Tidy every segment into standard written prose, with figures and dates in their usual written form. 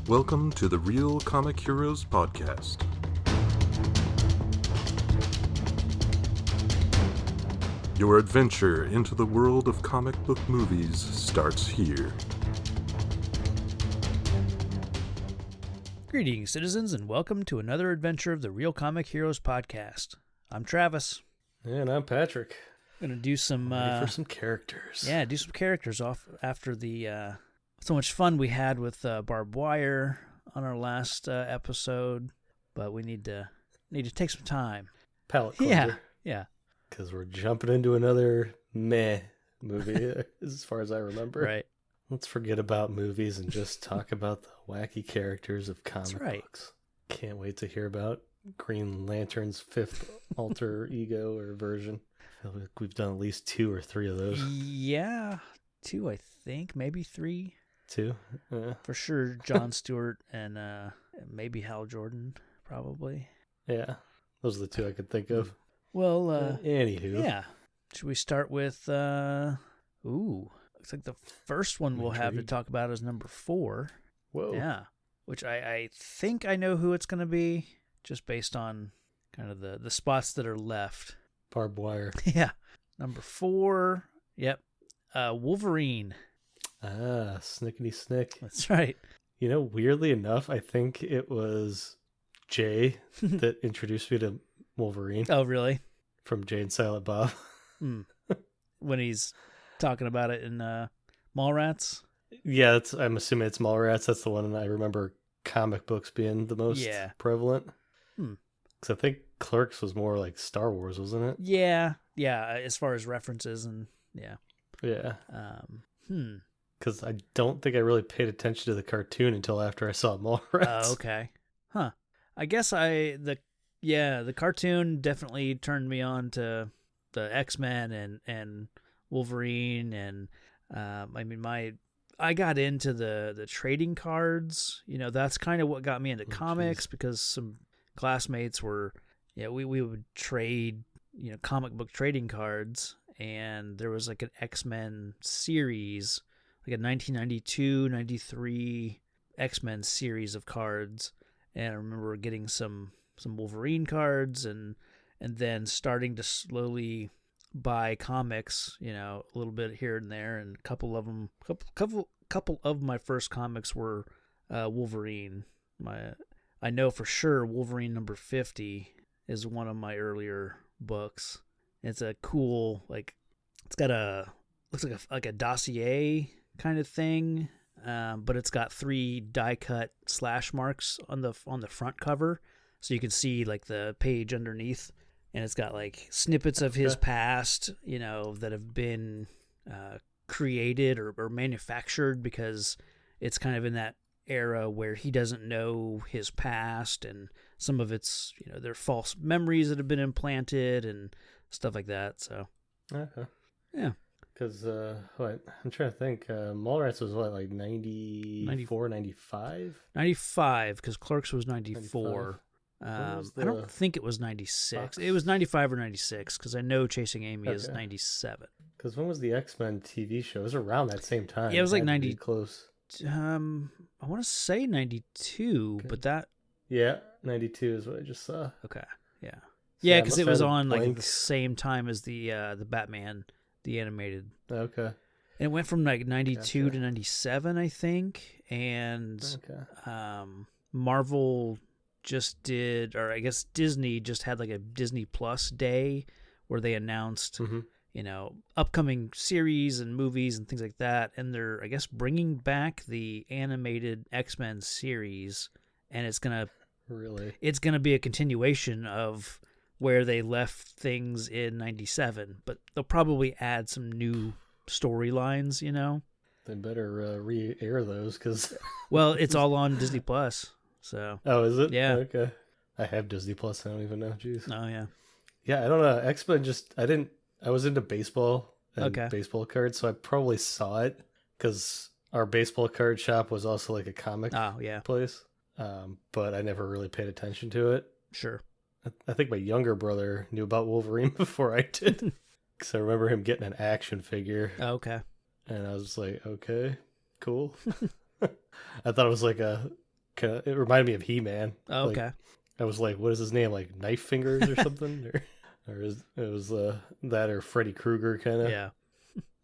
Welcome to the Real Comic Heroes Podcast. Your adventure into the world of comic book movies starts here. Greetings, citizens, and welcome to another adventure of the Real Comic Heroes Podcast. I'm Travis. And I'm Patrick. I'm going to do some... Ready for some characters. Yeah, do some characters off after the... so much fun we had with barbed wire on our last episode, but we need to take some time. Palette cleanser. Yeah. Because we're jumping into another meh movie, as far as I remember. Right. Let's forget about movies and just talk about the wacky characters of comic books. Can't wait to hear about Green Lantern's fifth alter ego or version. I feel like we've done at least 2 or 3 of those. Yeah, 2, I think, maybe 3. 2? For sure, Jon Stewart and maybe Hal Jordan, probably. Yeah, those are the 2 I could think of. Well, anywho. Yeah. Should we start with, looks like the first one we'll have to talk about is number 4. Whoa. Yeah. Which I think I know who it's going to be, just based on kind of the spots that are left. Barbed wire. Yeah. Number 4. Yep. Wolverine. Ah, snickety snick. That's right. You know, weirdly enough, I think it was Jay that introduced me to Wolverine. Oh, really? From Jay and Silent Bob. When he's talking about it in Mallrats? Yeah, I'm assuming it's Mallrats. That's the one I remember comic books being the most prevalent. Because I think Clerks was more like Star Wars, wasn't it? Yeah, as far as references and yeah. Yeah. Because I don't think I really paid attention to the cartoon until after I saw Mallrats. Oh, okay. Huh. I guess the cartoon definitely turned me on to the X-Men and Wolverine and I got into the trading cards. You know, that's kind of what got me into comics because some classmates were we would trade, comic book trading cards, and there was like an X-Men series, like a 1992-93 X-Men series of cards, and I remember getting some Wolverine cards and then starting to slowly buy comics, a little bit here and there, and a couple of my first comics were Wolverine. I know for sure Wolverine number 50 is one of my earlier books. It's a cool, it's got looks like a dossier kind of thing, but it's got 3 die-cut slash marks on the front cover, so you can see like the page underneath, and it's got like snippets of his past, that have been created or manufactured because it's kind of in that era where he doesn't know his past, and some of it's they're false memories that have been implanted and stuff like that. So yeah, because I'm trying to think, Mallrats was what, like 94, 95? 95, because Clerks was 94. I don't think it was 96. It was 95 or 96, because I know Chasing Amy is 97. Because when was the X-Men TV show? It was around that same time. Yeah, it was like 90. Close. I want to say 92, but that... Yeah, 92 is what I just saw. Okay, yeah. Yeah, because it was on like at the same time as the Batman, the animated. Okay. And it went from like 92 to 97, I think. And Marvel just did, or I guess Disney just had like a Disney Plus day where they announced, upcoming series and movies and things like that. And they're, I guess, bringing back the animated X-Men series, and it's gonna be a continuation of where they left things in 97, but they'll probably add some new storylines, They better re-air those, because... Well, it's all on Disney Plus, so... Oh, is it? Yeah. Okay. I have Disney Plus, I don't even know, jeez. Oh, yeah. Yeah, I don't know, X-Men I was into baseball and baseball cards, so I probably saw it, because our baseball card shop was also like a comic place, but I never really paid attention to it. Sure. I think my younger brother knew about Wolverine before I did, because I remember him getting an action figure. Oh, okay. And I was like, okay, cool. I thought it was like a it reminded me of He-Man. Oh, okay. Like, I was like, what is his name? Like Knife Fingers or something? or it was that or Freddy Krueger kind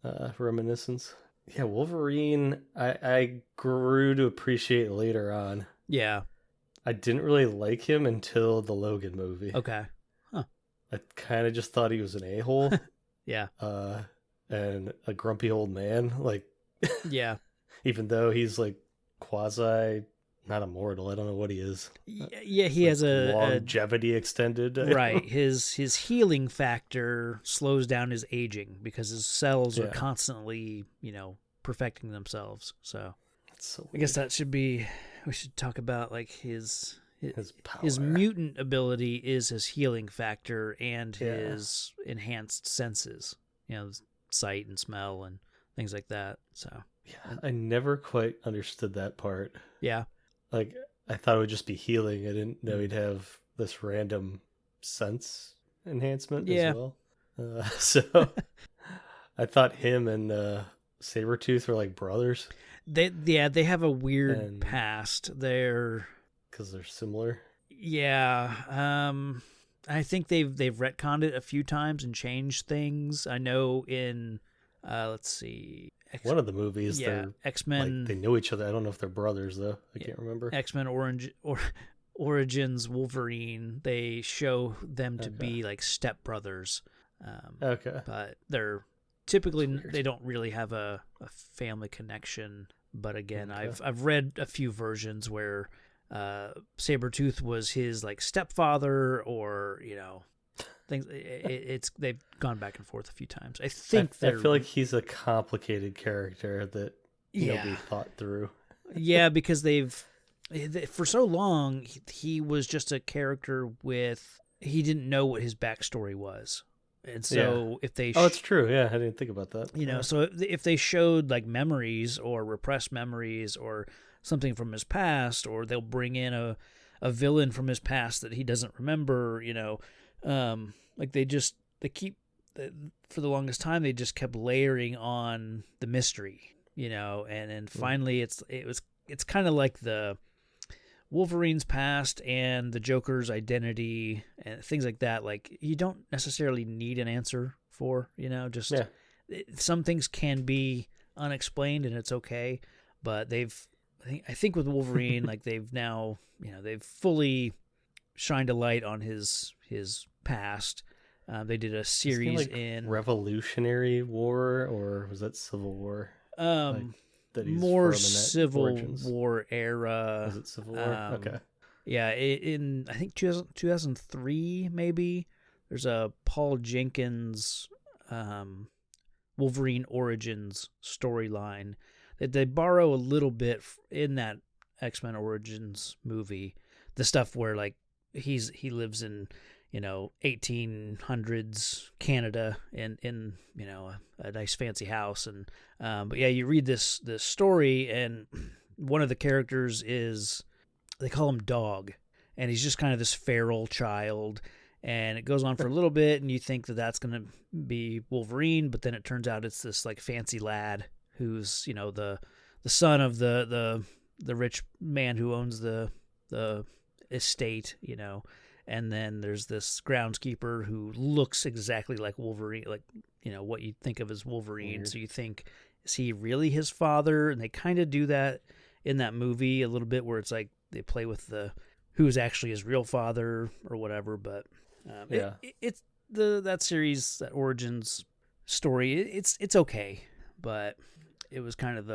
of reminiscence. Yeah, Wolverine, I grew to appreciate later on. Yeah. I didn't really like him until the Logan movie. Okay. Huh. I kind of just thought he was an a-hole. Yeah. And a grumpy old man. Like, yeah. Even though he's like quasi, not immortal. I don't know what he is. Yeah, he has a longevity extended. Right. His healing factor slows down his aging because his cells are constantly, perfecting themselves. So, I guess that should be. We should talk about like his power. His mutant ability is his healing factor and his enhanced senses. Sight and smell and things like that. So I never quite understood that part. Yeah. Like, I thought it would just be healing. I didn't know he'd have this random sense enhancement as well. So I thought him and Sabretooth were like brothers. They have a weird past. Because they're similar. Yeah. I think they've retconned it a few times and changed things. I know in let's see, one of the movies, X-Men. Like, they know each other. I don't know if they're brothers though. I can't remember. X-Men Origins Wolverine. They show them to be like stepbrothers. But they're typically they don't really have a family connection. But again, I've read a few versions where Sabretooth was his like stepfather, or things. They've gone back and forth a few times. I feel like he's a complicated character that nobody thought through. Yeah, because for so long he was just a character he didn't know what his backstory was. And so if they it's true. Yeah, I didn't think about that. So if they showed like memories or repressed memories or something from his past, or they'll bring in a villain from his past that he doesn't remember, like they keep, for the longest time they just kept layering on the mystery, and then finally it's kind of like the Wolverine's past and the Joker's identity and things like that. Like, you don't necessarily need an answer for, some things can be unexplained and it's okay. But I think with Wolverine, like they've now, they've fully shined a light on his past. They did a series in Revolutionary War, or was that Civil War? More Civil War era. Was it Civil War? Okay. Yeah, in I think 2003 maybe. There's a Paul Jenkins Wolverine Origins storyline that they borrow a little bit in that X-Men Origins movie. The stuff where like he lives in 1800s Canada in a nice fancy house, and but yeah, you read this story, and one of the characters they call him Dog, and he's just kind of this feral child, and it goes on for a little bit, and you think that that's going to be Wolverine, but then it turns out it's this like fancy lad who's the son of the rich man who owns the estate, and then there's this groundskeeper who looks exactly like Wolverine, like what you'd think of as Wolverine. Weird. So you think, is he really his father? And they kind of do that in that movie a little bit, where it's like they play with who's actually his real father or whatever. But it's that series, that Origins story. It's okay, but it was kind of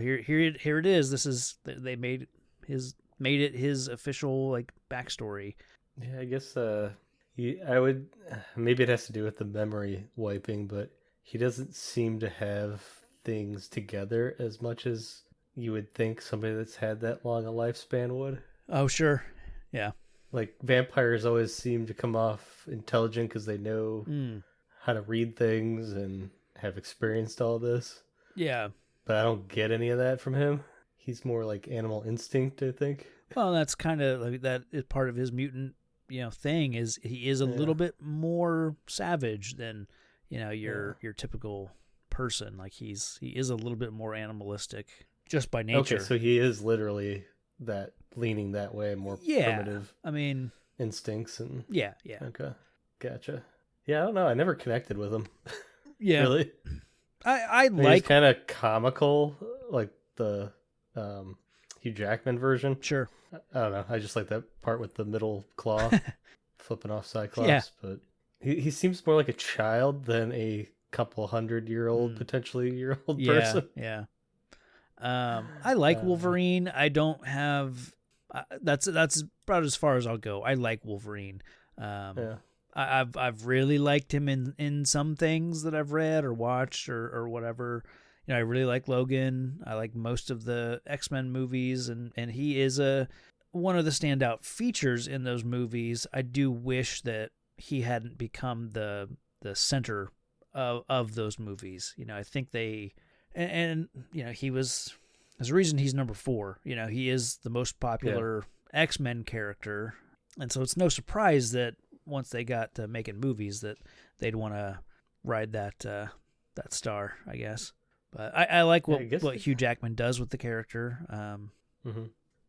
here it is. They made it his official like backstory. Yeah, I guess I would, maybe it has to do with the memory wiping, but he doesn't seem to have things together as much as you would think somebody that's had that long a lifespan would. Oh, sure. Yeah. Like, vampires always seem to come off intelligent because they know how to read things and have experienced all this. Yeah. But I don't get any of that from him. He's more like animal instinct, I think. Well, that's kind of like that is part of his mutant, thing, is he is a little bit more savage than, your typical person. Like he is a little bit more animalistic just by nature. Okay, so he is literally that leaning that way, more primitive. I mean, instincts and yeah. Okay, gotcha. Yeah, I don't know. I never connected with him. Yeah, really. I like he's kind of comical, like the Hugh Jackman version. Sure. I don't know. I just like that part with the middle claw flipping off Cyclops. But he seems more like a child than a couple 100-year-old, potentially year-old person. Yeah. I like Wolverine. I don't have. That's about as far as I'll go. I like Wolverine. I've really liked him in some things that I've read or watched or whatever. I really like Logan. I like most of the X-Men movies, and he is one of the standout features in those movies. I do wish that he hadn't become the center of those movies. I think they and he was. There's a reason he's number 4. He is the most popular X-Men character, and so it's no surprise that once they got to making movies that they'd want to ride that star, I guess. But I like what Hugh Jackman does with the character.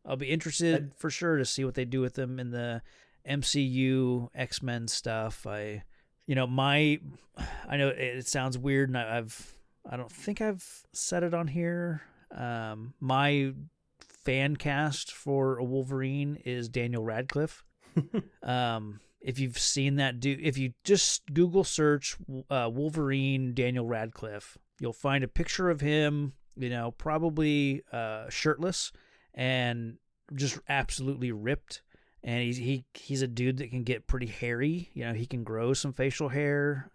I'll be interested for sure to see what they do with him in the MCU X-Men stuff. I know it sounds weird, and I don't think I've said it on here. My fan cast for a Wolverine is Daniel Radcliffe. If you've seen that dude, if you just Google search Wolverine Daniel Radcliffe, you'll find a picture of him, probably shirtless and just absolutely ripped. And he's a dude that can get pretty hairy. He can grow some facial hair.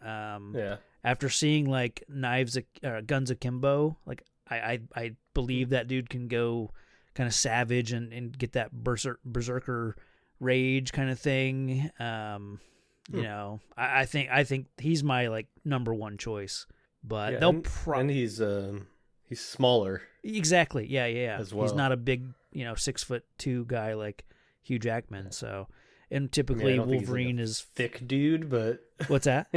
After seeing like Guns Akimbo, like I believe that dude can go kind of savage and get that berserker rage kind of thing. I think he's my like number 1 choice. But and he's smaller. Exactly. Yeah. As well. He's not a big 6'2" guy like Hugh Jackman. So, and typically Wolverine is thick dude, but what's that?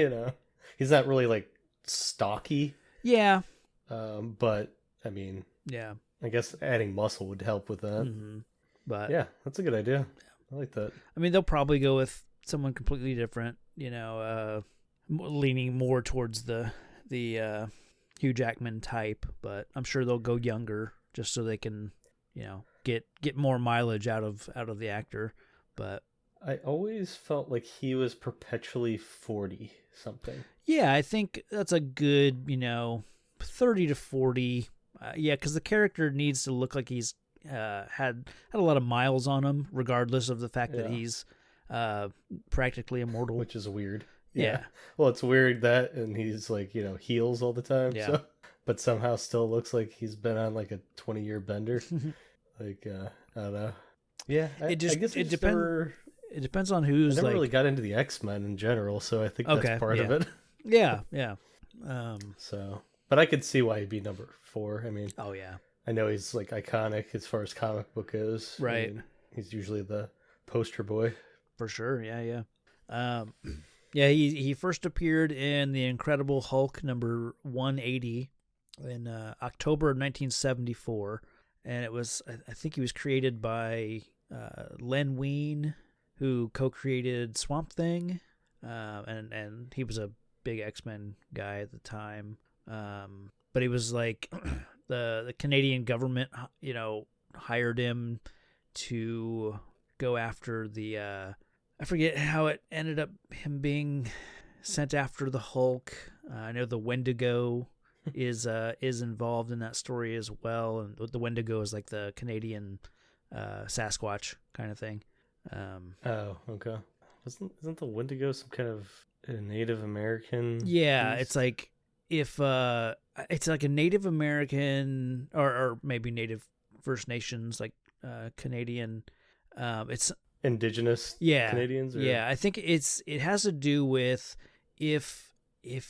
He's not really like stocky. Yeah. But I mean, I guess adding muscle would help with that. Mm-hmm. But yeah, that's a good idea. I like that. I mean, they'll probably go with someone completely different, leaning more towards the Hugh Jackman type, but I'm sure they'll go younger just so they can, get more mileage out of the actor. But I always felt like he was perpetually 40 something. Yeah, I think that's a good, 30 to 40. Because the character needs to look like he's had a lot of miles on him, regardless of the fact that he's practically immortal. Which is weird. Yeah. Well, it's weird that, and he's like, heals all the time. Yeah. So, but somehow still looks like he's been on like a 20-year bender. Like, I don't know. Yeah. I guess it depends. It depends on who's. I never really got into the X-Men in general, so I think that's part of it. Yeah. But I could see why he'd be number 4. I mean, oh yeah, I know he's like iconic as far as comic book goes. Right. I mean, he's usually the poster boy. For sure. Yeah. He first appeared in The Incredible Hulk number 180 in October of 1974, and it was I think he was created by Len Wein, who co-created Swamp Thing, and he was a big X-Men guy at the time. But he was like the Canadian government, hired him to go after the I forget how it ended up him being sent after the Hulk. I know the Wendigo is involved in that story as well, and the Wendigo is like the Canadian Sasquatch kind of thing. Oh, okay. Isn't the Wendigo some kind of a Native American? Yeah, piece? it's like if it's like a Native American or maybe Native First Nations, like Canadian. It's indigenous Canadians. Or? Yeah, I think it has to do with if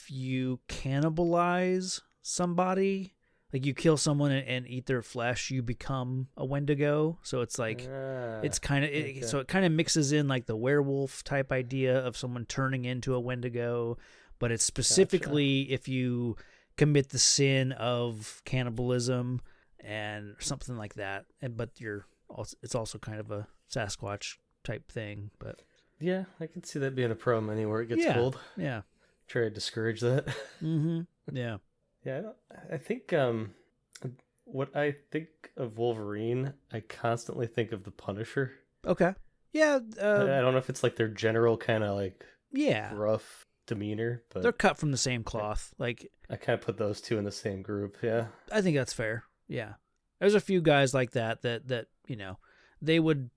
you cannibalize somebody, like you kill someone and eat their flesh, you become a Wendigo. So it's like it's kind of so it kind of mixes in like the werewolf type idea of someone turning into a Wendigo, but it's specifically if you commit the sin of cannibalism and something like that, but you're it's also kind of a Sasquatch type thing. But yeah, I can see that being a problem anywhere it gets cold. Yeah. Try to discourage that. Mm-hmm. Yeah. Yeah, I think what I think of Wolverine, I constantly think of the Punisher. Okay. Yeah. I don't know if it's like their general kind of like rough demeanor, but they're cut from the same cloth. Like I kind of put those two in the same group. Yeah, I think that's fair. Yeah, there's a few guys like that they would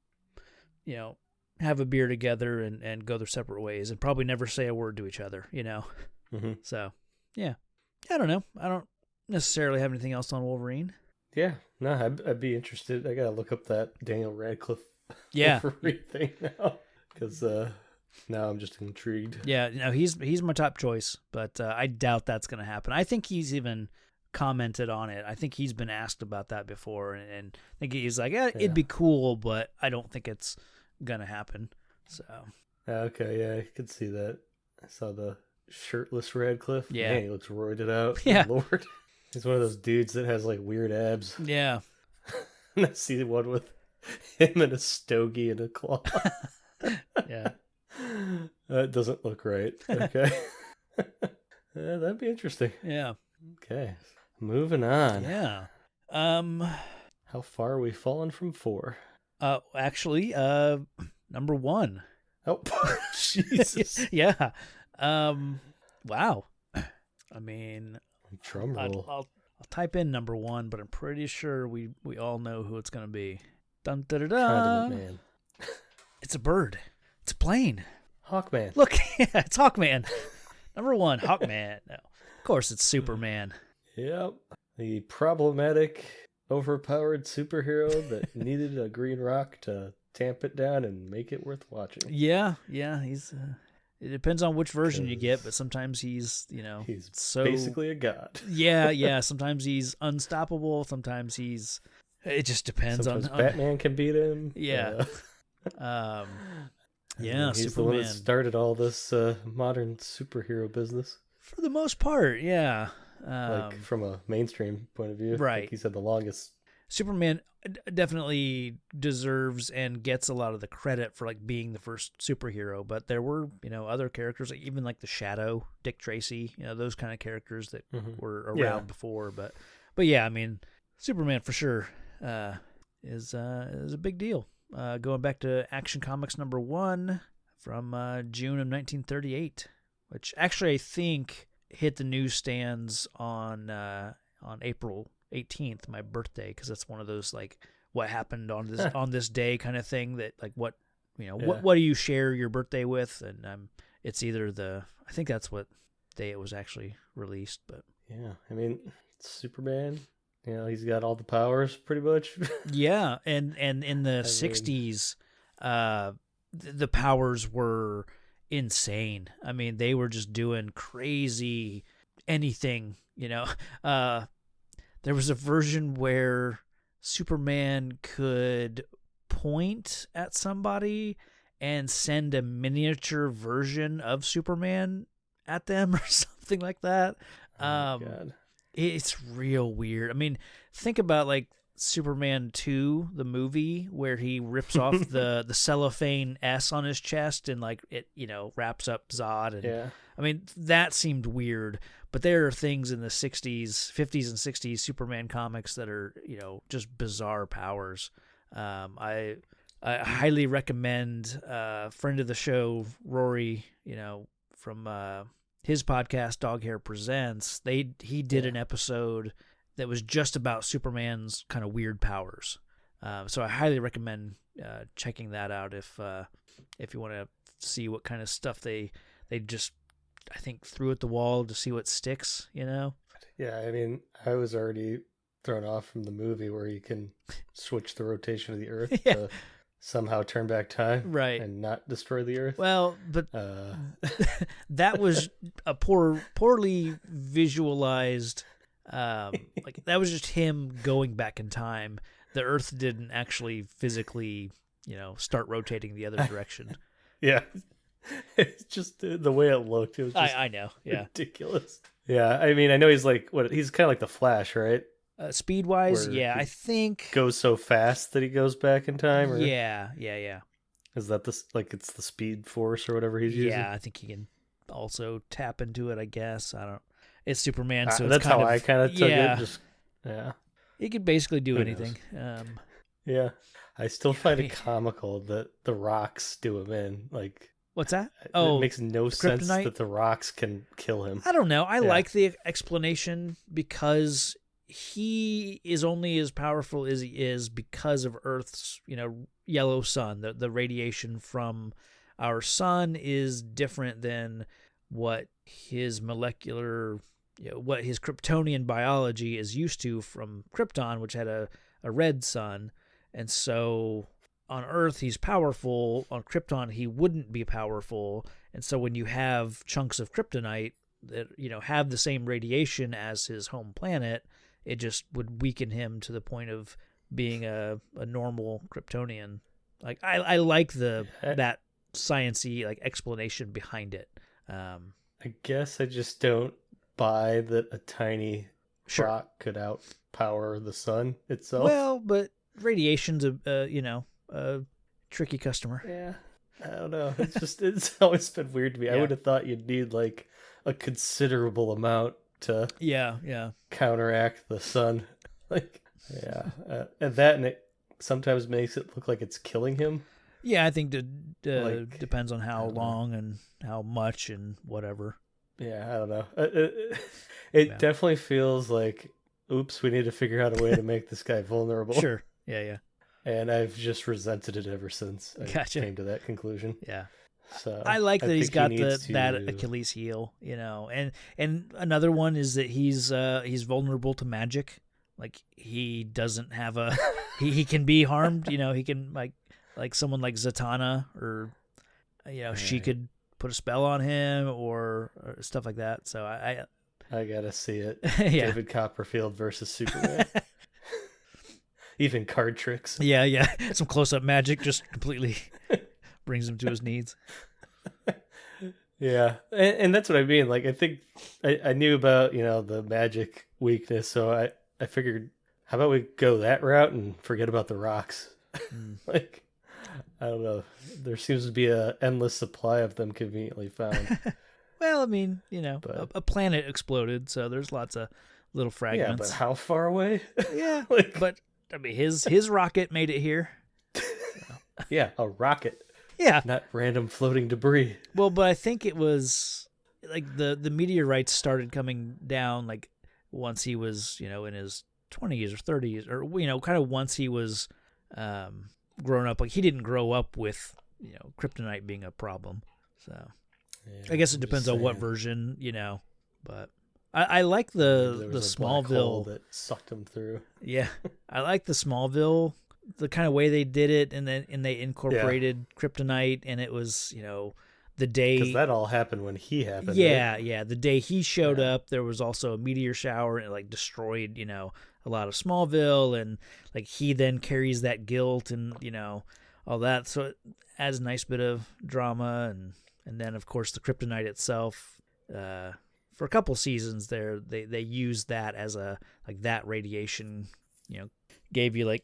have a beer together and go their separate ways and probably never say a word to each other. Mm-hmm. So yeah, I don't know. I don't necessarily have anything else on Wolverine. Yeah, no, I'd be interested. I gotta look up that Daniel Radcliffe Wolverine thing now because now I'm just intrigued. Yeah, he's my top choice, but I doubt that's gonna happen. I think he's even commented on it. I think he's been asked about that before, and I think he's like, it'd be cool, but I don't think it's gonna happen. So okay, yeah, I could see that. I saw the shirtless Radcliffe. Yeah, man, he looks roided out. Yeah, Lord, he's one of those dudes that has like weird abs. Yeah, and I see one with him and a stogie and a claw. Yeah, that doesn't look right. Okay, that'd be interesting. Yeah. Okay. Moving on. Yeah. How far are we fallen from 4? Actually, number 1. Oh, Jesus. Yeah. Wow. I mean, drum roll. I'll type in number 1, but I'm pretty sure we all know who it's gonna be. Dun da da da. Man. It's a bird. It's a plane. Hawkman. Look, yeah, it's Hawkman. Number 1, Hawkman. No. Of course, it's Superman. Yep. The problematic, overpowered superhero that needed a green rock to tamp it down and make it worth watching. Yeah. He's. It depends on which version you get, but sometimes he's so basically a god. Yeah. Sometimes he's unstoppable. Sometimes he's. It just depends on Batman can beat him. Yeah. Yeah. He's Superman. the one that started all this modern superhero business. For the most part, yeah. Like from a mainstream point of view, right? Like he said, the longest. Superman definitely deserves and gets a lot of the credit for like being the first superhero, but there were other characters, like even like the Shadow, Dick Tracy, those kind of characters that were around before. But yeah, I mean, Superman for sure is a big deal. Going back to Action Comics number 1 from June of 1938. Which actually I think hit the newsstands on April 18th, my birthday, because that's one of those like what happened on this day kind of thing that like what do you share your birthday with, and it's either I think that's what day it was actually released, but yeah, I mean Superman, he's got all the powers pretty much. Yeah, and in the 60s, the powers were insane. I mean, they were just doing crazy anything, There was a version where Superman could point at somebody and send a miniature version of Superman at them or something like that. God. It's real weird. I mean, think about like Superman 2, the movie, where he rips off the cellophane S on his chest and like it, wraps up Zod. And I mean, that seemed weird, but there are things in the 50s and 60s Superman comics that are, just bizarre powers. I highly recommend friend of the show, Rory, from his podcast Dog Hair Presents. He did an episode that was just about Superman's kind of weird powers. So I highly recommend checking that out if you want to see what kind of stuff they just, I think, threw at the wall to see what sticks, Yeah, I mean, I was already thrown off from the movie where you can switch the rotation of the Earth to somehow turn back time, right, and not destroy the Earth. Well, but that was a poorly visualized. Like that was just him going back in time. The Earth didn't actually physically, start rotating the other direction. Yeah, it's just the way it looked. It was just I know, yeah, ridiculous. Yeah, I mean, I know he's like he's kind of like the Flash, right? Speed wise, Where yeah, he I think goes so fast that he goes back in time. Or yeah. is that it's the Speed Force or whatever he's using? Yeah, I think he can also tap into it. I guess I don't. It's Superman, so it's that's kind how of I kind of took yeah. it. Just yeah, He could basically do Who anything. yeah. I still I find mean, it comical that the rocks do him in. Like, what's that? it makes no sense kryptonite? that the rocks can kill him. I don't know. I like the explanation because he is only as powerful as he is because of Earth's, yellow sun. The radiation from our sun is different than what his molecular, what his Kryptonian biology is used to from Krypton, which had a red sun. And so on Earth, he's powerful. On Krypton, he wouldn't be powerful. And so when you have chunks of kryptonite that, have the same radiation as his home planet, it just would weaken him to the point of being a normal Kryptonian. Like I like that science-y explanation behind it. I guess I just don't buy that a tiny rock could outpower the sun itself. Well, but radiation's a tricky customer. Yeah. I don't know. It's always been weird to me. Yeah. I would have thought you'd need a considerable amount to counteract the sun. And it sometimes makes it look like it's killing him. Yeah, I think depends on how long and how much and whatever. Yeah, I don't know. It definitely feels like, oops, we need to figure out a way to make this guy vulnerable. Sure. Yeah. And I've just resented it ever since I came to that conclusion. Yeah. So I like that he's got that Achilles heel, and another one is that he's vulnerable to magic. Like he doesn't have he can be harmed. He can like someone like Zatanna or she could put a spell on him or stuff like that. So I gotta see it. Yeah. David Copperfield versus Superman. Even card tricks. Yeah. Some close-up magic just completely brings him to his knees. Yeah, and that's what I mean. Like, I think I knew about, the magic weakness, so I figured, how about we go that route and forget about the rocks? I don't know. There seems to be an endless supply of them conveniently found. Well, I mean, a planet exploded, so there's lots of little fragments. Yeah, but how far away? Yeah, but I mean, his rocket made it here. Yeah, a rocket. Yeah, not random floating debris. Well, but I think it was the meteorites started coming down once he was in his 20s or 30s or kind of once he was grown up. Like he didn't grow up with kryptonite being a problem. So yeah, I guess it depends on what version, but I like the Smallville that sucked him through. Yeah, I like the Smallville, the kind of way they did it, and they incorporated kryptonite, and it was the day, because that all happened when he happened. Yeah, right? Yeah. The day he showed up, there was also a meteor shower, and it destroyed a lot of Smallville, and he then carries that guilt and all that, so it adds a nice bit of drama, and then of course the kryptonite itself. For a couple seasons there, they used that as that radiation, gave you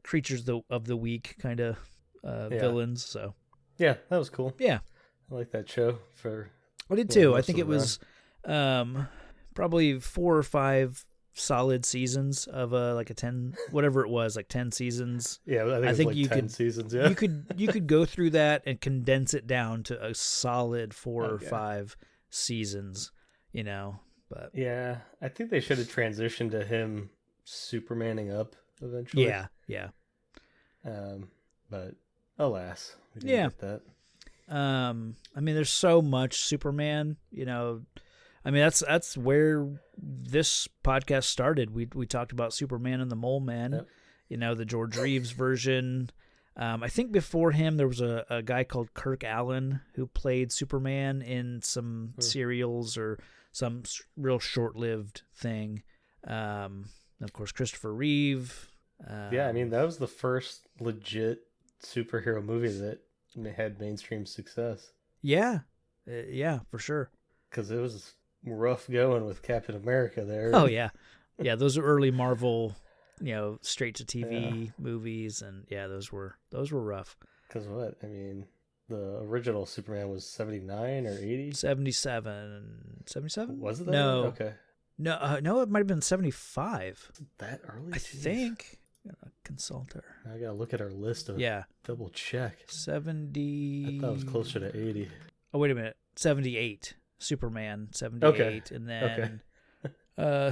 creatures of the week kind of villains. So yeah, that was cool. Yeah, I like that show. I did too. I think it was probably 4 or 5 solid seasons of a 10, whatever it was, 10 seasons. Yeah, I think you 10 could seasons. Yeah, you could go through that and condense it down to a solid 4 or 5 seasons. But yeah, I think they should have transitioned to him Supermaning up eventually. Yeah. But alas, we didn't get that. I mean, there's so much Superman. I mean, that's where this podcast started. We talked about Superman and the Mole Man. Yep. The George Reeves version. I think before him there was a guy called Kirk Allen who played Superman in some serials or some real short-lived thing. Of course, Christopher Reeve. Yeah, I mean, that was the first legit superhero movie that had mainstream success. Yeah, for sure. Because it was rough going with Captain America there. Oh, yeah. Yeah, those are early Marvel, straight to TV movies, and those were rough. Because what? I mean, the original Superman was 79 or 80? 77. 77? Was it that? No. Okay. No, it might have been 75. That early? I think. Consult her. I gotta look at our list of double check. 70. I thought it was closer to 80. Oh, wait a minute. 78. Superman, 78. Okay. And then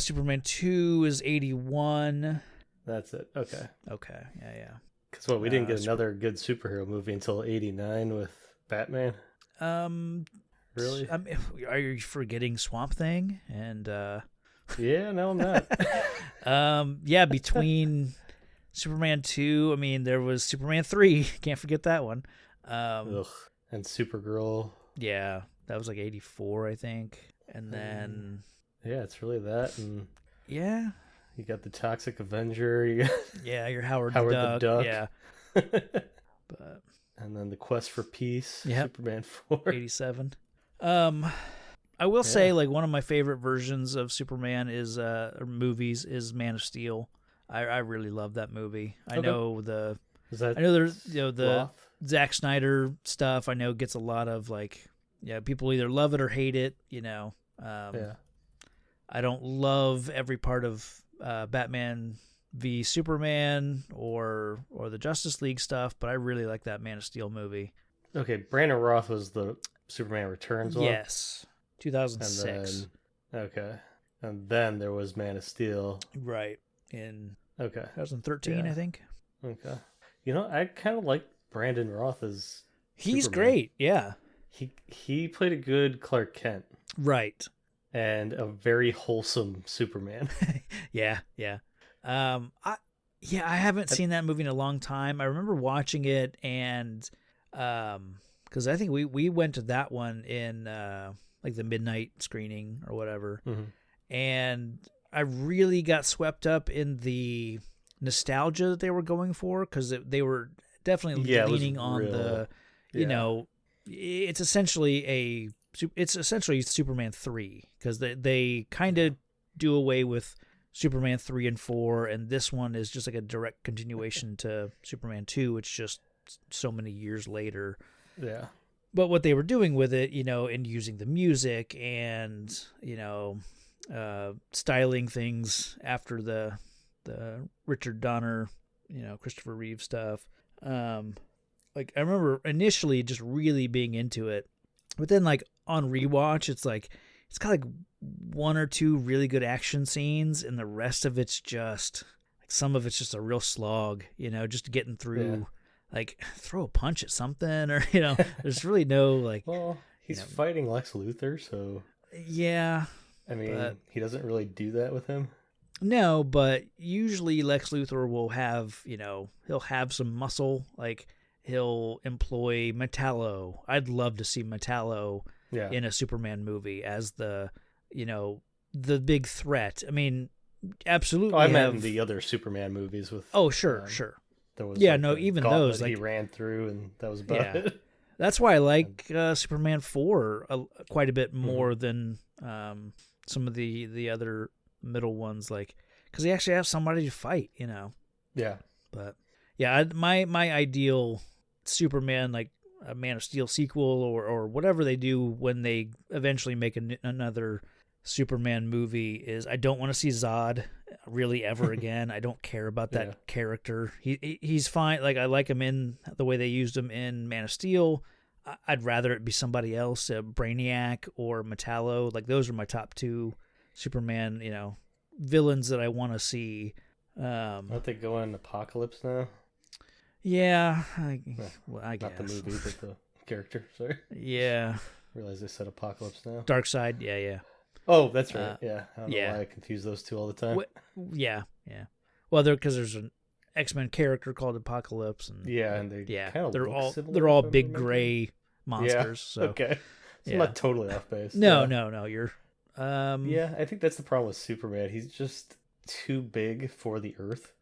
Superman 2 is 81. That's it. Okay. Okay. Yeah. Because we didn't get another good superhero movie until 89 with Batman? Really? Are you forgetting Swamp Thing? And yeah, no, I'm not. Between Superman 2, I mean, there was Superman 3. Can't forget that one. And Supergirl. Yeah, that was like 84, I think. And then yeah, it's really that. And yeah, you got the Toxic Avenger. You got you're Howard the Duck. Yeah. But and then the Quest for Peace. Superman 4. 87. I will say, like, one of my favorite versions of Superman is or movies is Man of Steel. I really love that movie. I know there's the Zack Snyder stuff. I know gets a lot of people either love it or hate it. I don't love every part of Batman v Superman or the Justice League stuff, but I really like that Man of Steel movie. Okay, Brandon Roth was the Superman Returns one? Yes, 2006. And then there was Man of Steel. Right, in 2013, I think. Okay. I kind of like Brandon Roth as He's Superman. Great, yeah. He played a good Clark Kent. Right. And a very wholesome Superman. Yeah. I haven't seen that movie in a long time. I remember watching it, and because I think we went to that one in the midnight screening or whatever, and I really got swept up in the nostalgia that they were going for, because they were definitely leaning on it's essentially Superman 3, because they kind of do away with Superman 3 and 4, and this one is just like a direct continuation to Superman 2. It's just so many years later. Yeah. But what they were doing with it, and using the music and, styling things after the Richard Donner, Christopher Reeve stuff. I remember initially just really being into it, but then on rewatch, it's got one or two really good action scenes, and the rest of it's just some of it's just a real slog, just getting through. Throw a punch at something, or there's really no Well, he's fighting Lex Luthor, so yeah. I mean, he doesn't really do that with him. No, but usually Lex Luthor will have he'll have some muscle, he'll employ Metallo. I'd love to see Metallo in a Superman movie as the big threat. I mean, absolutely. I meant in the other Superman movies with. Oh, sure. There was even those he ran through, and that was about it. That's why I like Superman 4 quite a bit more than some of the other middle ones, because they actually have somebody to fight, Yeah. But yeah, my ideal Superman, a Man of Steel sequel or whatever they do when they eventually make another Superman movie, is I don't want to see Zod really ever again. I don't care about that character. He's fine. I like him in the way they used him in Man of Steel. I'd rather it be somebody else, Brainiac or Metallo. Those are my top two Superman, villains that I want to see. Aren't they going Apocalypse now? Yeah, I guess. Not the movie, but the character. Sorry. Yeah. I realize they said Apocalypse now. Darkseid. Yeah. Oh, that's right. I don't know why I confuse those two all the time. Yeah. Well, because there's an X-Men character called Apocalypse, and they kind of they're all similar, they're all big gray monsters. So okay, so I'm not totally off base. No, you're. Yeah, I think that's the problem with Superman. He's just too big for the Earth.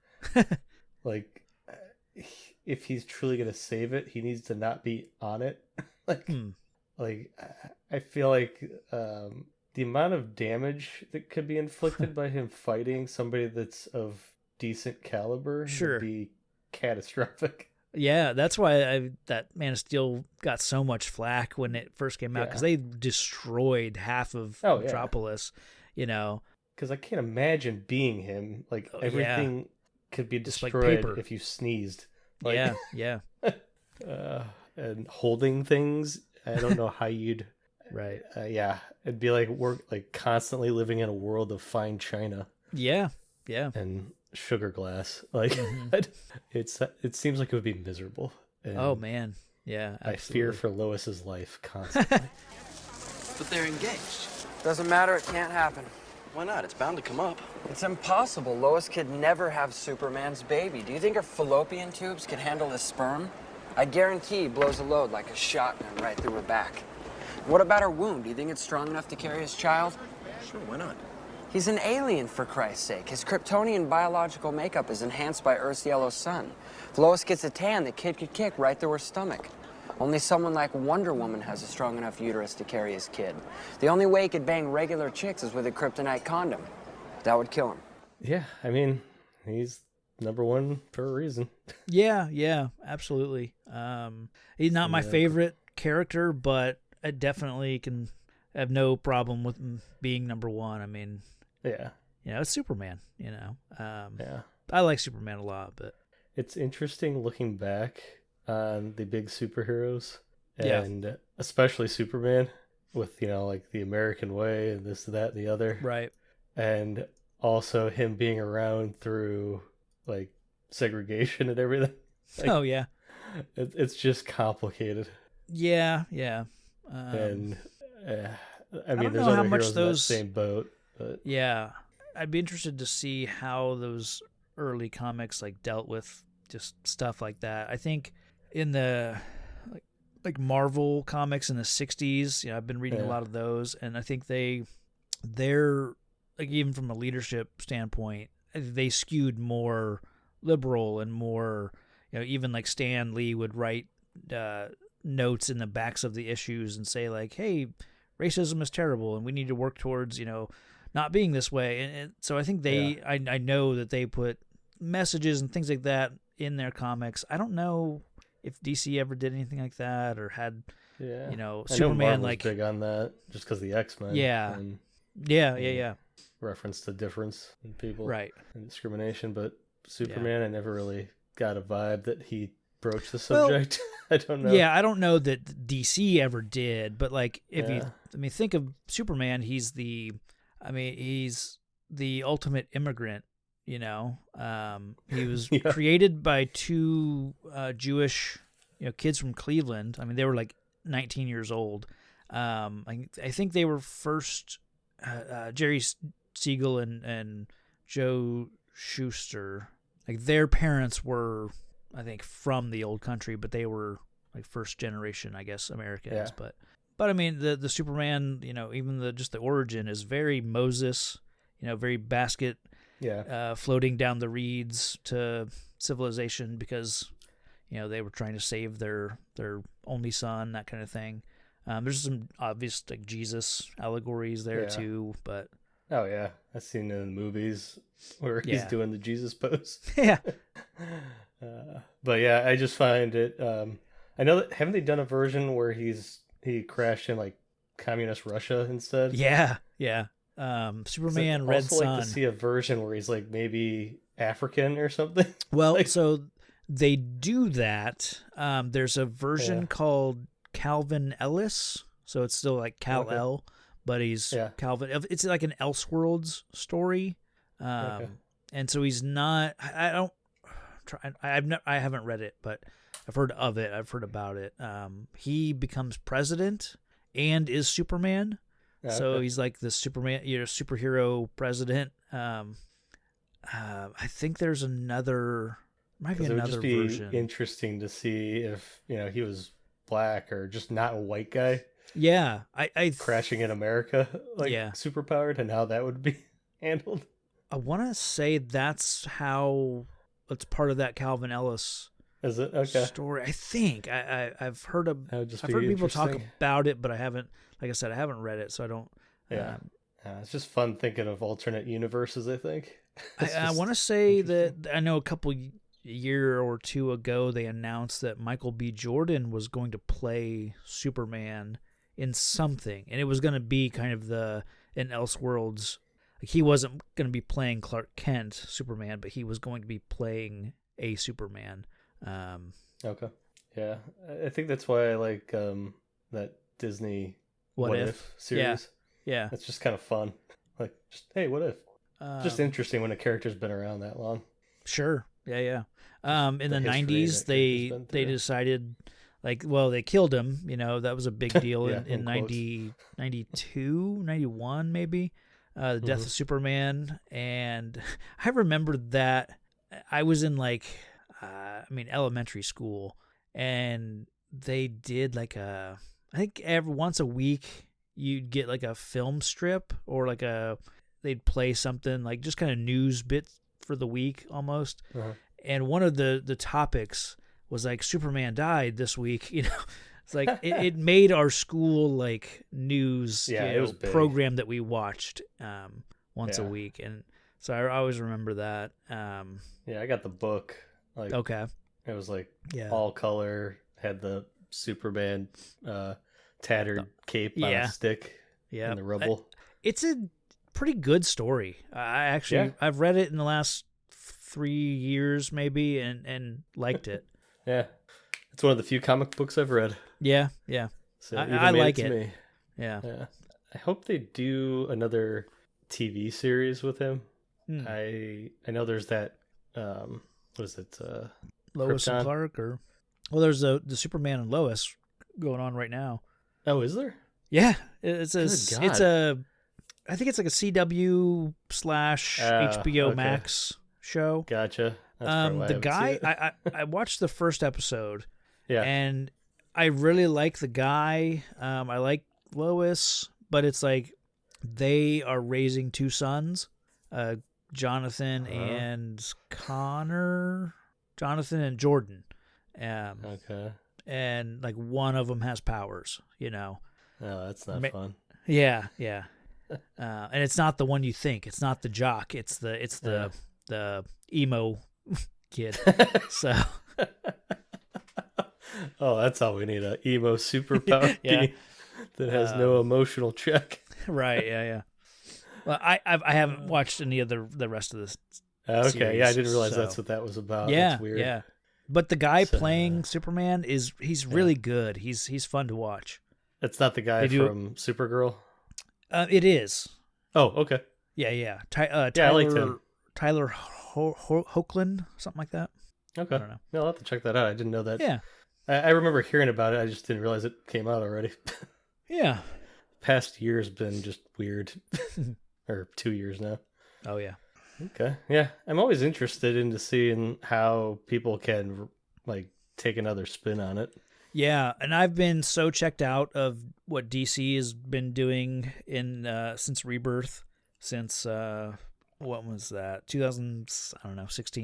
If he's truly gonna save it, he needs to not be on it. I feel like the amount of damage that could be inflicted by him fighting somebody that's of decent caliber would be catastrophic. Yeah, that's why that Man of Steel got so much flack when it first came out, because they destroyed half of Metropolis, you know. Because I can't imagine being him. Like, everything could be destroyed if you sneezed. Like, yeah. And holding things, I don't know how you'd... Right. It'd be like we're like constantly living in a world of fine china. Yeah. And sugar glass. Like, it seems like it would be miserable. And oh man, yeah. Absolutely. I fear for Lois's life constantly. But they're engaged. Doesn't matter. It can't happen. Why not? It's bound to come up. It's impossible. Lois could never have Superman's baby. Do you think her fallopian tubes could handle his sperm? I guarantee he blows a load like a shotgun right through her back. What about her womb? Do you think it's strong enough to carry his child? Sure, why not? He's an alien, for Christ's sake. His Kryptonian biological makeup is enhanced by Earth's yellow sun. If Lois gets a tan, the kid could kick right through her stomach. Only someone like Wonder Woman has a strong enough uterus to carry his kid. The only way he could bang regular chicks is with a kryptonite condom. That would kill him. Yeah, I mean, he's #1 for a reason. Yeah, absolutely. He's not my favorite character, but I definitely can have no problem with him being #1. I mean, it's Superman, I like Superman a lot, but it's interesting looking back on the big superheroes and especially Superman with, like the American way and this, that, and the other. Right. And also him being around through like segregation and everything. Like, it's just complicated. Yeah. And I mean, don't there's know other how much heroes those in that same boat. But... yeah, I'd be interested to see how those early comics like dealt with just stuff like that. I think in the like Marvel comics in the 60s, I've been reading a lot of those, and I think they're like, even from a leadership standpoint, they skewed more liberal and more, even like Stan Lee would write notes in the backs of the issues and say like, hey, racism is terrible and we need to work towards, not being this way. And so I think I know that they put messages and things like that in their comics. I don't know if DC ever did anything like that or had, Superman like big on that just because the X-Men. Yeah. And, yeah. Reference the difference in people. Right. And discrimination. But Superman, I never really got a vibe that he broached the subject. I don't know. Yeah, I don't know that DC ever did, but like if you think of Superman, he's the ultimate immigrant, He was created by two Jewish, kids from Cleveland. I mean, they were like 19 years old. I think they were first Jerry Siegel and Joe Shuster. Like their parents were, I think, from the old country, but they were like first generation, I guess, Americans. Yeah. But I mean, the Superman, even the origin is very Moses, very basket, floating down the reeds to civilization because, they were trying to save their only son, that kind of thing. There's some obvious like Jesus allegories there too, but. Oh yeah, I've seen it in the movies where he's doing the Jesus pose. Yeah. But yeah, I just find it. I know that haven't they done a version where he crashed in like communist Russia instead? Yeah. Superman I'd Red also Sun. like to see a version where he's like maybe African or something. Well, so they do that. There's a version called Calvin Ellis, so it's still like Kal-El. But he's Calvin. It's like an Elseworlds story, and so he's not. I haven't read it, but I've heard of it. I've heard about it. He becomes president and is Superman, so he's like the Superman, superhero president. I think there's another. Might be another version. It would just be interesting to see if he was black or just not a white guy. Yeah, I crashing in America, superpowered, and how that would be handled. I want to say that's part of that Calvin Ellis. Is it okay? Story? I think I've heard people talk about it, but I haven't. Like I said, I haven't read it, so I Yeah. It's just fun thinking of alternate universes, I think. I want to say that I know a year or two ago they announced that Michael B. Jordan was going to play Superman in something, and it was going to be kind of in Elseworlds. Like, he wasn't going to be playing Clark Kent, Superman, but he was going to be playing a Superman. Okay. Yeah. I think that's why I like that Disney What If series. Yeah. It's just kind of fun. Like, just, hey, what if? Just interesting when a character's been around that long. Sure. Yeah. In the 90s, they decided, they killed him. That was a big deal in 92, 91 maybe. The death of Superman. And I remember that I was in elementary school, and they did I think once a week you'd get a film strip, or they'd play something just kind of news bits for the week almost. And one of the topics was Superman died this week. It's it made our school news program that we watched once a week. And so I always remember that. I got the book. Okay. It was all color, had the Superman tattered cape on a stick in the rubble. It's a pretty good story. I've read it in the last 3 years maybe, and liked it. Yeah. It's one of the few comic books I've read. Yeah. So I like it. Me. Yeah. I hope they do another TV series with him. I know there's that what is it? Lois Krypton? and Clark, there's the Superman and Lois going on right now. Oh, is there? Yeah, I think it's a CW / HBO Max show. Gotcha. The guy, I watched the first episode. Yeah. And I really like the guy. I like Lois, but it's they are raising two sons, Jonathan and Connor. Jonathan and Jordan. Okay. And one of them has powers, Oh, that's not fun. Yeah. And it's not the one you think. It's not the jock. It's the emo kid. So. Oh, that's all we need, a emo superpower that has no emotional check. Right. Yeah. Well, I haven't watched any of the rest of this. Okay, series, I didn't realize that's what that was about. Yeah, that's weird. Yeah. But the guy playing Superman he's really good. He's fun to watch. It's not the guy from Supergirl? It is. Oh, okay. Yeah. I liked him. Tyler Hoechlin, something like that. Okay. I don't know. No, I'll have to check that out. I didn't know that. Yeah. I remember hearing about it. I just didn't realize it came out already. Yeah. Past year's been just weird. Or 2 years now. Oh, yeah. Okay. Yeah. I'm always interested into seeing how people can take another spin on it. Yeah, and I've been so checked out of what DC has been doing since Rebirth, since what was that? 16,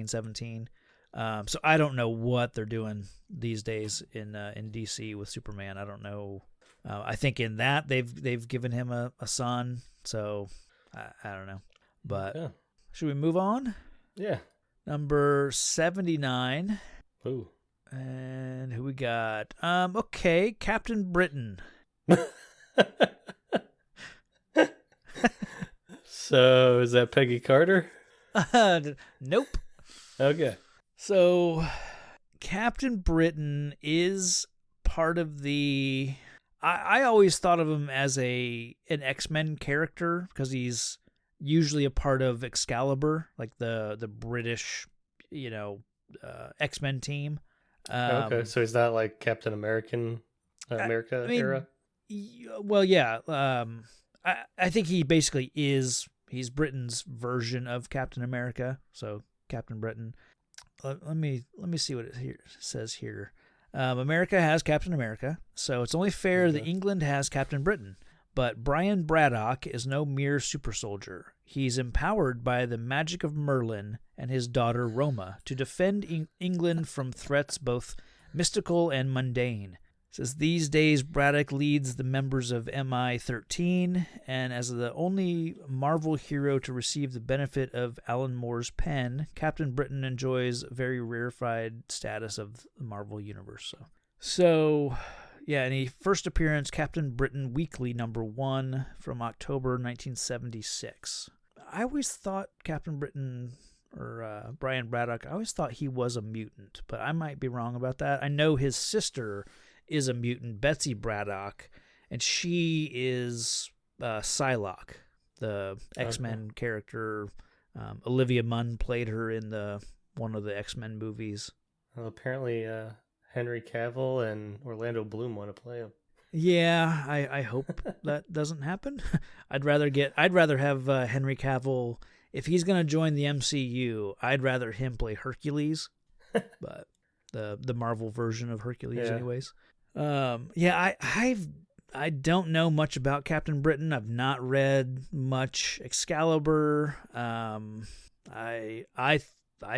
17. So I don't know what they're doing these days in DC with Superman. I don't know. I think in that they've given him a son, so I don't know. But should we move on? Yeah. Number 79. Ooh. And who we got? Okay, Captain Britain. So is that Peggy Carter? Nope. Okay. So Captain Britain is part of the... I always thought of him as an X-Men character because he's usually a part of Excalibur, like the British, X-Men team. Okay, so he's not like Captain America era? Well, yeah. I think he basically is. He's Britain's version of Captain America, so Captain Britain. Let me see what it says here. America has Captain America, so it's only fair that England has Captain Britain. But Brian Braddock is no mere super soldier. He's empowered by the magic of Merlin and his daughter Roma to defend England from threats both mystical and mundane. says these days Braddock leads the members of MI-13, and as the only Marvel hero to receive the benefit of Alan Moore's pen, Captain Britain enjoys very rarefied status of the Marvel Universe. So yeah, and first appearance, Captain Britain Weekly #1 from October 1976. I always thought Captain Britain, or Brian Braddock, I always thought he was a mutant, but I might be wrong about that. I know his sister is a mutant, Betsy Braddock, and she is Psylocke, the X-Men character. Olivia Munn played her in one of the X-Men movies. Well, apparently Henry Cavill and Orlando Bloom want to play him. Yeah, I hope that doesn't happen. I'd rather have Henry Cavill, if he's gonna join the MCU. I'd rather him play Hercules, but the Marvel version of Hercules, anyways. I don't know much about Captain Britain. I've not read much Excalibur. I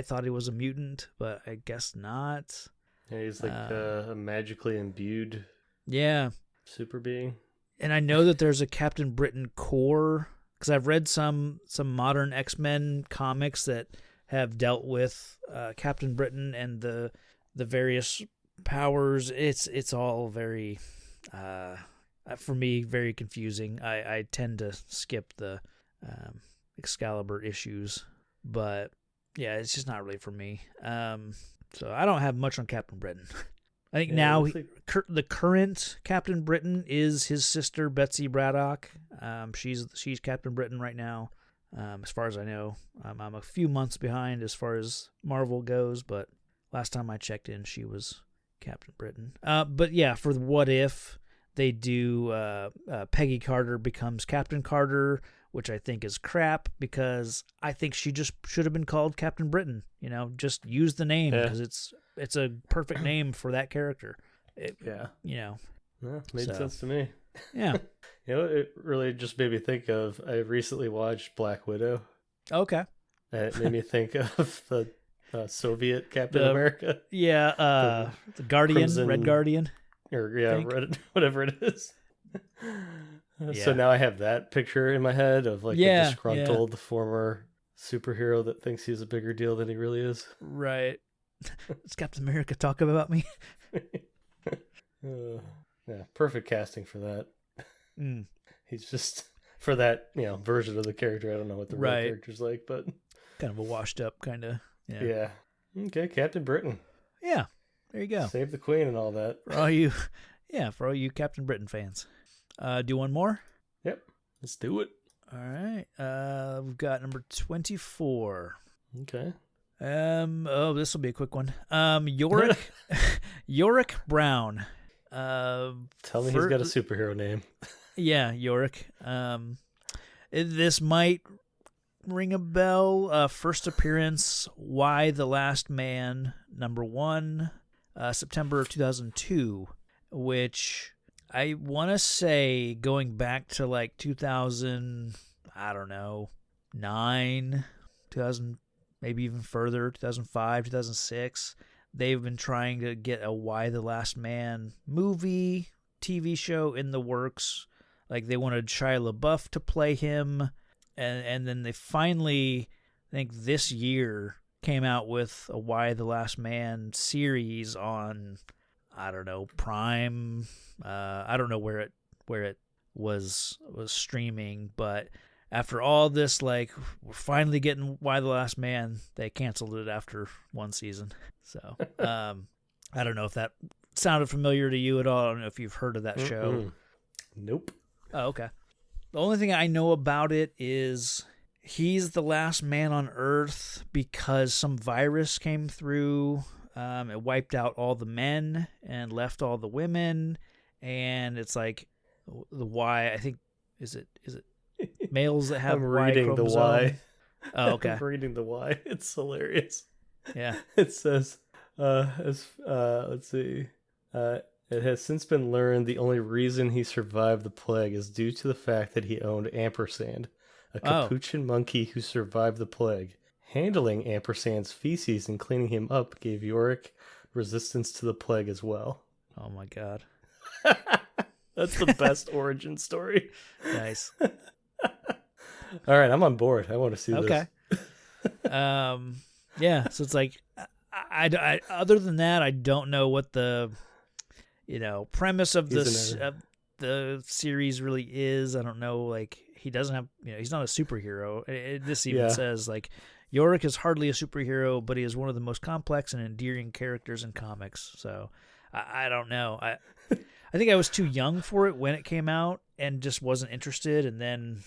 thought he was a mutant, but I guess not. Yeah, he's like a magically imbued super being. And I know that there's a Captain Britain Corps, because I've read some modern X-Men comics that have dealt with Captain Britain and the various powers. It's all very, for me, very confusing. I tend to skip the Excalibur issues, but yeah, it's just not really for me. So I don't have much on Captain Britain. I think now the current Captain Britain is his sister Betsy Braddock. She's Captain Britain right now, as far as I know. I'm a few months behind as far as Marvel goes, but last time I checked in, she was Captain Britain. But yeah, for the What If, they do Peggy Carter becomes Captain Carter, which I think is crap, because I think she just should have been called Captain Britain. Just use the name, because it's a perfect name for that character. Made sense to me. Yeah. It really just made me think of, I recently watched Black Widow. Okay. And it made me think of the Soviet Captain America. Yeah, the Guardian, Crimson, Red Guardian. Or Red, whatever it is. So now I have that picture in my head of like a disgruntled former superhero that thinks he's a bigger deal than he really is. Right. Does Captain America talk about me? Perfect casting for that. He's just, for that version of the character. I don't know what the real character's like, but kind of a washed up kind of. Yeah. Okay, Captain Britain. Yeah, there you go. Save the Queen and all that. For all you Captain Britain fans. Do one more? Yep, let's do it. All right. We've got number 24. Okay. This will be a quick one. Yorick, Yorick Brown. Tell me he's got a superhero name. Yeah, Yorick. This might ring a bell. First appearance, Why the Last Man, #1, September of 2002, which I want to say, going back to like 2000, I don't know, 9, 2000, maybe even further, 2005, 2006, they've been trying to get a Why the Last Man movie, TV show in the works. Like, they wanted Shia LaBeouf to play him, and then they finally, I think this year, came out with a Why the Last Man series on, I don't know, Prime. I don't know where it was streaming, but after all this, like, we're finally getting Why the Last Man, they canceled it after one season. So I don't know if that sounded familiar to you at all. I don't know if you've heard of that show. Nope. Oh, okay. The only thing I know about it is he's the last man on Earth because some virus came through. It wiped out all the men and left all the women. And it's like the Y, I think, is it males that have I'm Y reading chromosome? the Y. Oh, okay. I'm reading the Y. It's hilarious. Yeah. It says, let's see. It has since been learned the only reason he survived the plague is due to the fact that he owned Ampersand, a capuchin monkey who survived the plague. Handling Ampersand's feces and cleaning him up gave Yorick resistance to the plague as well. Oh my god. That's the best origin story. Nice. All right, I'm on board. I want to see Okay. Yeah, so it's like I other than that, I don't know what the premise of this the series really is. I don't know, like he doesn't have, he's not a superhero. This even says like Yorick is hardly a superhero, but he is one of the most complex and endearing characters in comics. So I don't know. I think I was too young for it when it came out and just wasn't interested, and then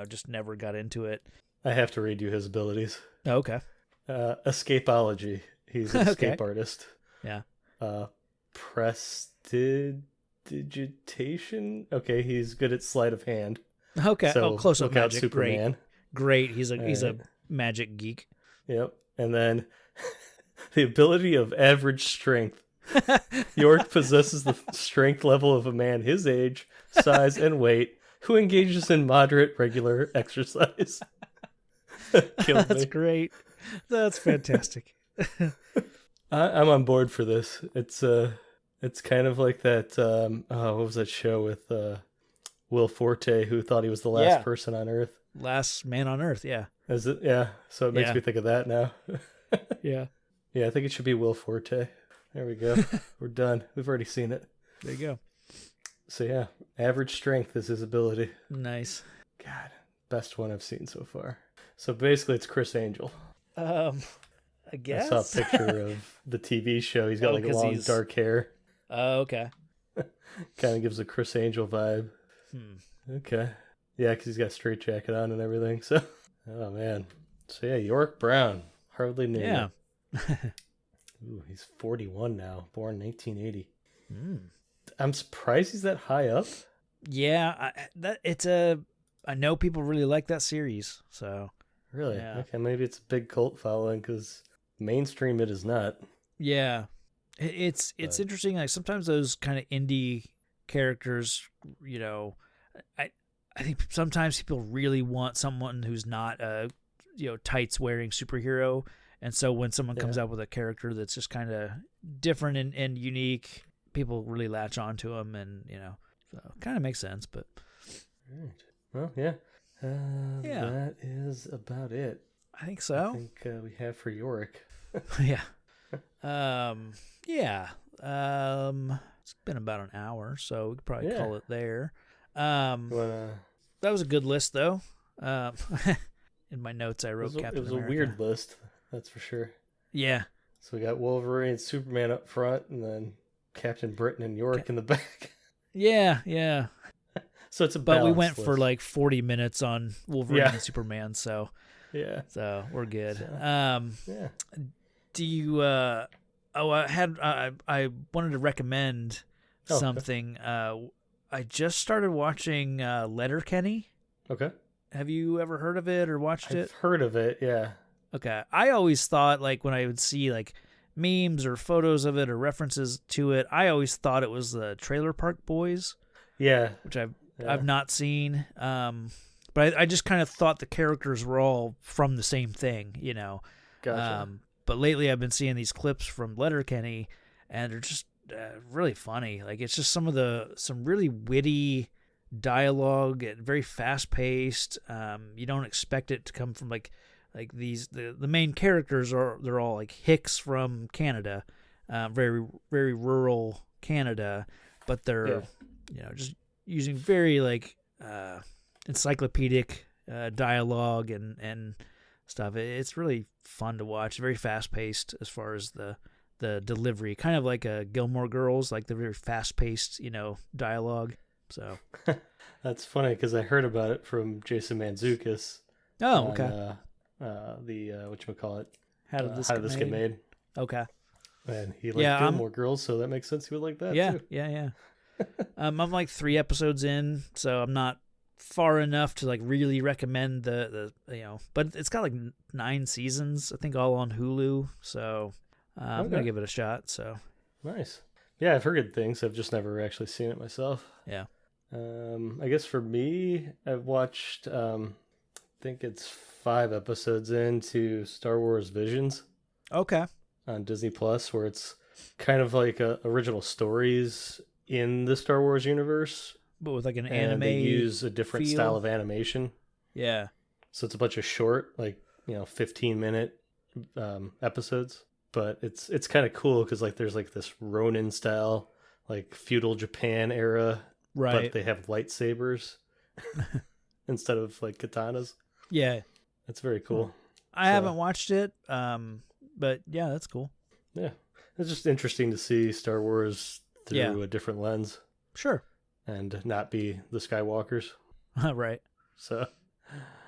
just never got into it. I have to read you his abilities. Oh, okay. Escapology. He's an escape artist. Yeah. Prestidigitation. Okay, he's good at sleight of hand. Okay. So close up magic. Superman. Great. He's a magic geek. Yep. And then the ability of average strength. Yorick possesses the strength level of a man his age, size, and weight who engages in moderate regular exercise. That's great. That's fantastic. I'm on board for this. It's kind of like that. What was that show with Will Forte, who thought he was the last person on Earth? Last man on Earth. Yeah. Is it? Yeah. So it makes me think of that now. Yeah. Yeah, I think it should be Will Forte. There we go. We're done. We've already seen it. There you go. So yeah, average strength is his ability. Nice. God, best one I've seen so far. So basically, it's Chris Angel. I guess. I saw a picture of the TV show. He's got like long dark hair. Oh, okay. Kind of gives a Chris Angel vibe. Okay. Yeah, because he's got a straight jacket on and everything. So, oh man. So yeah, Yorick Brown. Hardly knew. Yeah. Ooh, he's 41 now. Born 1980. I'm surprised he's that high up. Yeah, I know people really like that series. So. Really? Yeah. Okay, maybe it's a big cult following because mainstream it is not. Yeah. It's interesting. Like sometimes those kind of indie characters, I think sometimes people really want someone who's not a tights wearing superhero, and so when someone comes out with a character that's just kind of different and unique, people really latch onto them, and so it kind of makes sense. But right. Well, yeah. That is about it. I think so. I think we have for Yorick. Yeah. Yeah. It's been about an hour, so we could probably call it there. That was a good list, though. In my notes, I wrote Captain America. It was a weird list, that's for sure. Yeah. So we got Wolverine and Superman up front, and then Captain Britain and Yorick in the back. Yeah. So it's a but we went list. for like 40 minutes on Wolverine and Superman, so so we're good. Do you? I wanted to recommend something. Okay. I just started watching Letterkenny. Okay. Have you ever heard of it or watched it? I've heard of it. Yeah. Okay. I always thought, like, when I would see like memes or photos of it or references to it, I always thought it was the Trailer Park Boys. Yeah. Which I've not seen. But I just kind of thought the characters were all from the same thing, Gotcha. But lately I've been seeing these clips from Letterkenny, and they're just really funny. Like, it's just some really witty dialogue, and very fast paced. You don't expect it to come from like these. The main characters they're all like Hicks from Canada, very very rural Canada, but they're just using very like encyclopedic dialogue and stuff. It's really fun to watch. Very fast paced as far as the delivery, kind of like a Gilmore Girls, like the very fast paced dialogue. So that's funny because I heard about it from Jason Mantzoukas. Oh, okay. The whatchamacallit? How did this get made? Okay. And he liked Gilmore Girls, so that makes sense. He would like that too. Yeah. I'm like 3 episodes in, so I'm not far enough to like really recommend the but it's got like 9 seasons, I think, all on Hulu, so I'm gonna give it a shot. So nice. Yeah, I've heard good things. I've just never actually seen it myself. Yeah. I guess for me, I've watched I think it's 5 episodes into Star Wars Visions. Okay. On Disney Plus, where it's kind of like original stories in the Star Wars universe, but with like an and anime. They use a different feel. style of animation. Yeah. So it's a bunch of short, like 15-minute episodes. But it's kind of cool because like there's like this Ronin style, like feudal Japan era, right? But they have lightsabers instead of like katanas. Yeah, that's very cool. I haven't watched it, but yeah, that's cool. Yeah, it's just interesting to see Star Wars through a different lens. Sure. And not be the Skywalkers. Right. So.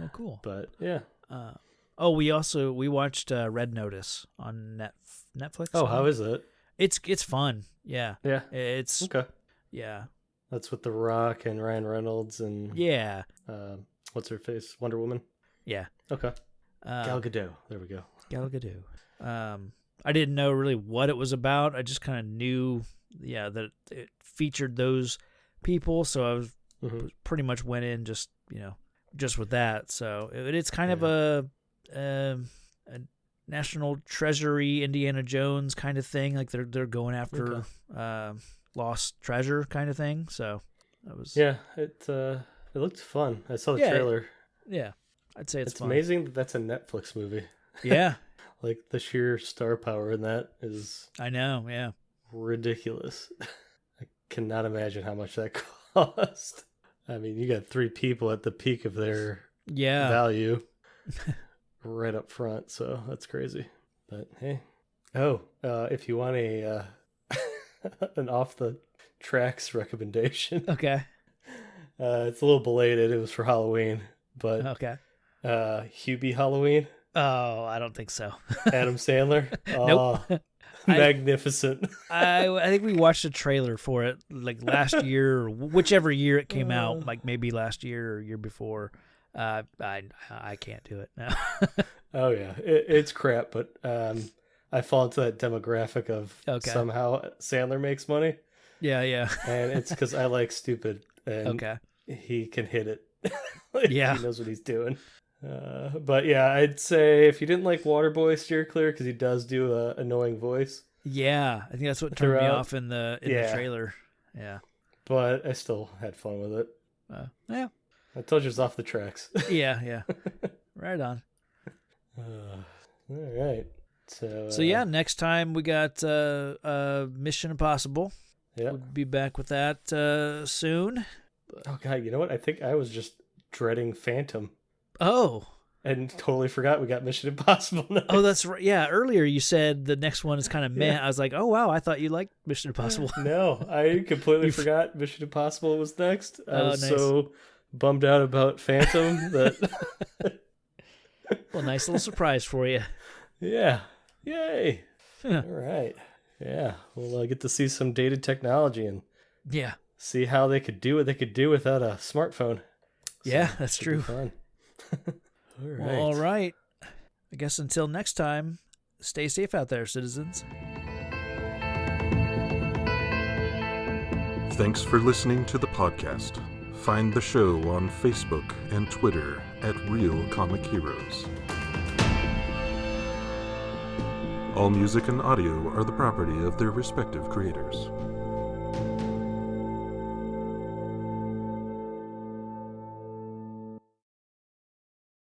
Oh, cool. But yeah. We watched Red Notice on Netflix. Oh, how is it? It's fun. Yeah. Yeah. It's okay. Yeah. That's with The Rock and Ryan Reynolds and yeah. What's her face? Wonder Woman. Yeah. Okay. Gal Gadot. There we go. Gal Gadot. I didn't know really what it was about. I just kind of knew, that it featured those people. So I was pretty much went in just with that. So it's kind of a National Treasury Indiana Jones kind of thing. Like they're going after lost treasure kind of thing. So that was it looked fun. I saw the trailer. Yeah, I'd say it's fun. Amazing that that's a Netflix movie. Yeah. Like the sheer star power in that is. I know. Yeah. Ridiculous. I cannot imagine how much that cost. I mean, you got 3 people at the peak of their value right up front, so that's crazy. But hey, if you want a an off the tracks recommendation, okay, it's a little belated. It was for Halloween, but Hubie Halloween. Oh, I don't think so. Adam Sandler. Nope. Magnificent. I think we watched a trailer for it like last year, or whichever year it came out, like maybe last year or year before. I can't do it now. Oh yeah, it's crap, but I fall into that demographic of somehow Sandler makes money. Yeah. And it's because I like stupid, and he can hit it. He knows what he's doing. But yeah, I'd say if you didn't like Waterboy, steer clear because he does do a annoying voice. Yeah, I think that's what turned me off in the trailer. Yeah, but I still had fun with it. Yeah, I told you it's off the tracks. yeah, right on. All right, so yeah, next time we got Mission Impossible. Yeah, we'll be back with that soon. Oh god, you know what? I think I was just dreading Phantom. Oh. And totally forgot we got Mission Impossible next. Oh, that's right. Yeah, earlier you said the next one is kind of meh. I was like, oh, wow, I thought you liked Mission Impossible. No, I completely forgot Mission Impossible was next. I was so bummed out about Phantom that... Well, nice little surprise for you. Yeah. Yay. All right. Yeah, we'll get to see some dated technology and see how they could do what they could do without a smartphone. So yeah, that's true. Fun. All right. Well, all right. I guess until next time, stay safe out there, citizens. Thanks for listening to the podcast. Find the show on Facebook and Twitter at Real Comic Heroes. All music and audio are the property of their respective creators.